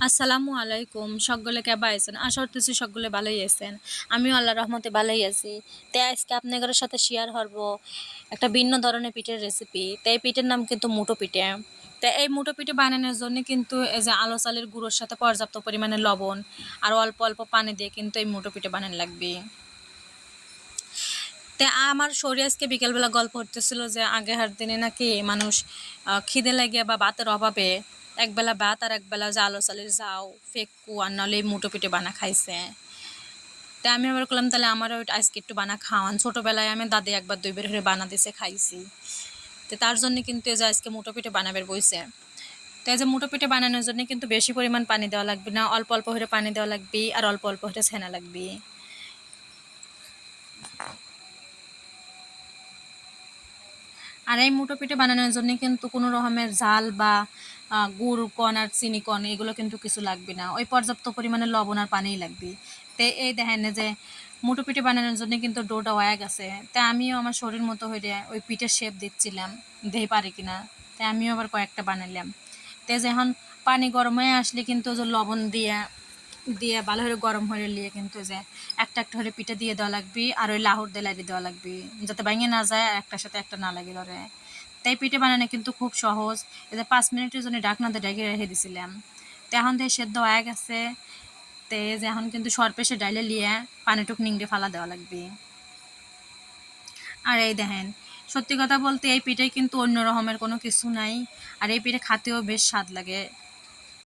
আসসালামু আলাইকুম, সকলে কেবা আছেন? আশা করতেছি সকলে ভালোই আছেন। আমিও আল্লাহর রহমতে ভালোই আছি। আজকে আপনাদের সাথে শেয়ার করব একটা ভিন্ন ধরনের পিঠের রেসিপি। এই পিঠের নাম কিন্তু মুটো পিঠে। এই মুটো পিঠে বানানোর জন্য কিন্তু এই যে আলো চালের গুঁড়োর সাথে পর্যাপ্ত পরিমাণে লবণ আর অল্প অল্প পানি দিয়ে কিন্তু এই মুটো পিঠে বানানো লাগবে। আমার শরীর আজকে বিকেলবেলা গল্প হতেছিল যে আগেকার দিনে নাকি মানুষ খিদে লাগে বা ভাতের অভাবে একবেলা ভাত আর একবেলা যে আলো চালের যাও ফেকু আর নাহলে মুটো পিঠে বানা খাইছে। আমি আবার করলাম তাহলে আমারও আজকে একটু বানা খাওয়ান। ছোটবেলায় আমি দাদি একবার দুইবার করে বানা দিছে খাইছি। তার জন্য কিন্তু এই যে আজকে মুটো পিঠে বানাবের বইছে। এই যে মুটো পিঠে বানানোর জন্য কিন্তু বেশি পরিমাণ পানি দেওয়া লাগবে না, অল্প অল্প করে পানি দেওয়া লাগবে আর অল্প অল্প করে ছেনা লাগবে। আর এই মুটো পিঠে বানানোর জন্য কিন্তু কোনো রকমের ঝাল বা গুড় কণ আর চিনি কণ এগুলো কিন্তু কিছু লাগবে না, ওই পর্যাপ্ত পরিমাণে লবণ আর পানিই লাগবে। এই দেখেন যে মুটো পিঠে বানানোর জন্য কিন্তু ডোটা হয়ে গেছে। আমিও আমার শরীর মতো হয়ে ওই পিঠের শেপ দিচ্ছিলাম, দেই পারি কিনা। আমিও আবার কয়েকটা বানাইলাম। যখন পানি গরম হয়ে আসলে কিন্তু যে লবণ দিয়ে দিয়ে ভালো করে গরম হয়ে নিয়ে কিন্তু যে একটা একটা করে পিঠা দিয়ে দেওয়া লাগবে আর ওই লাহুর দিয়ে লাইড়ে দেওয়া লাগবে, যাতে ভেঙে না যায় আর একটার সাথে একটা না লাগে ধরে। পিঠে বানানো কিন্তু খুব সহজ। এই যে 5 মিনিটের জন্য ঢাকনাতে ঢেকে রেখে দিছিলাম। এখন দিয়ে সেদ্ধ হয়ে গেছে। যে এখন কিন্তু সরপেশে ডাইলে লিয়ে পানিটুক নিংড়ে ফালা দেওয়া লাগবে। আর এই দেখেন, সত্যি কথা বলতে এই পিঠে কিন্তু অন্য রকমের কোনো কিছু নাই। আর এই পিঠে খাতেও বেশ স্বাদ লাগে।